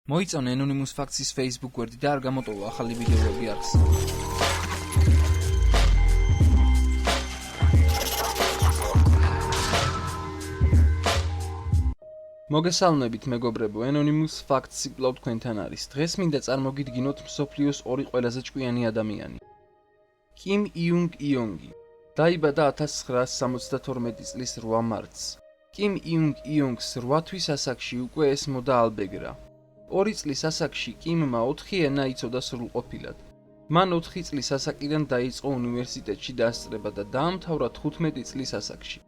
მოიწონე Anonymous Facts-ის Facebook გვერდი და არ გამოტოვა ახალი ვიდეოები არქს. მოგესალმებით მეგობრებო, Anonymous Facts-ი კვლავ თქვენთან არის. დღეს მინდა წარმოგიდგინოთ მსოფლიოს ორი ყველაზე ჭკვიანი ადამიანი. კიმ იუნგ იონგი. დაიბადა 1972 წლის 8 მარტს. კიმ იუნგ იონგს 8 თვის ასაკში უკვე ესმოდა ალბეგრა. 2 წლის ასაკში კიმმა 4 ენა იცოდა სრულყოფილად. მან 4 წლის ასაკიდან დაიწყო უნივერსიტეტში დასწრება და დაამთავრა 15 წლის ასაკში.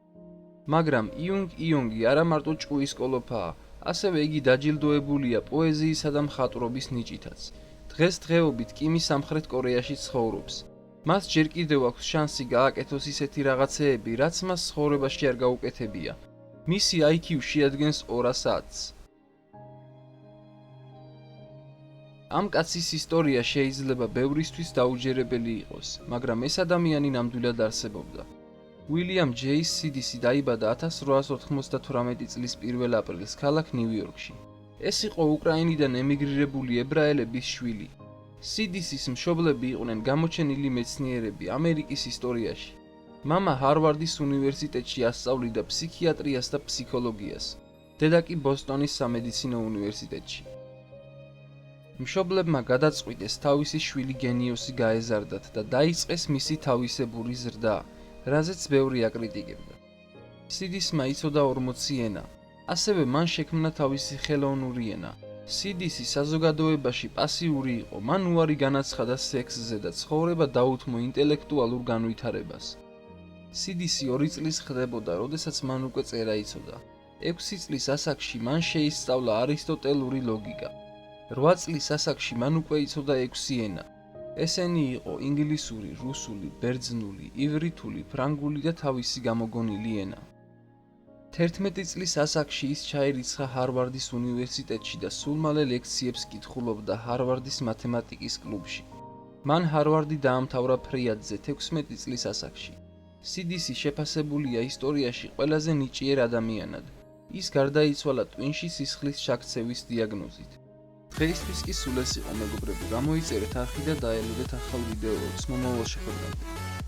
მაგრამ იუნგ იონგი არა მარტო ჭკუის კოლოფაა, ასევე იგი დაჯილდოებულია პოეზიისა და მხატვრობის ნიჭითაც. დღესდღეობით კიმი სამხრეთ კორეაში ცხოვრობს. მას ჯერ კიდევ აქვს შანსი გააკეთოს ისეთი რაღაცეები, რაც მას ცხოვრებაში არ გაუკეთებია. მისი IQ შეადგენს 200-ს. ამ კაცის ისტორია შეიძლება ბევრისთვის დაუჯერებელი იყოს, მაგრამ ეს ადამიანი ნამდვილად არსებობდა. უილიამ ჯეის სიდისი დაიბადა 1898 წლის 1 აპრილს ქალაქ ნიუ-იორკში. ეს იყო უკრაინიდან ემიგრირებული ებრაელების შვილი. სიდისის მშობლები იყვნენ გამოჩენილი მეცნიერები ამერიკის ისტორიაში. მამა ჰარვარდის უნივერსიტეტში ასწავლიდა ფსიქიატრიას და ფსიქოლოგიას. დედა კი ბოსტონის სამედიცინო უნივერსიტეტში. მშობლებმა გადაწყვიტეს თავისი შვილი გენიოსი გაეზარდათ და დაიწყეს მისი თავისებური ზრდა, რაზეც ბევრი აკრიტიკებდა. სიდისმა იცოდა 40 ენა, ასევე მან შექმნა თავისი ხელოვნური ენა. სიდისი საზოგადოებაში პასიური იყო, მან უარი განაცხადა სექსზე და ცხოვრება დაუთმო ინტელექტუალურ განვითარებას. სიდისი 2 წლის ხდებოდა, როდესაც მან უკვე წერა იცოდა. 6 წლის ასაკში მან შეისწავლა არისტოტელური ლოგიკა. 8 წლის ასაკში მან უკვე იცოდა 6 ენა. ესენი იყო ინგლისური, რუსული, ბერძნული, ივრითული, ფრანგული და თავისი გამოგონილი ენა. 11 წლის ასაკში ის ჩაირიცხა ჰარვარდის უნივერსიტეტში და სულ მალე ლექციებს კითხულობდა ჰარვარდის მათემატიკის კლუბში. მან ჰარვარდი დაამთავრა ფრიადზე 16 წლის ასაკში. სიდისი შეფასებულია ისტორიაში ყველაზე ნიჭიერ ადამიანად. ის გარდაიცვალა ტვინში სისხლის ჩაქცევის დიაგნოზით. დღეისთვის კი სულ ეს იყო მეგობრებო, გამოიწერეთ არხი და დაელოდეთ ახალ ვიდეოებს. მომავალ შეხვედრამდე.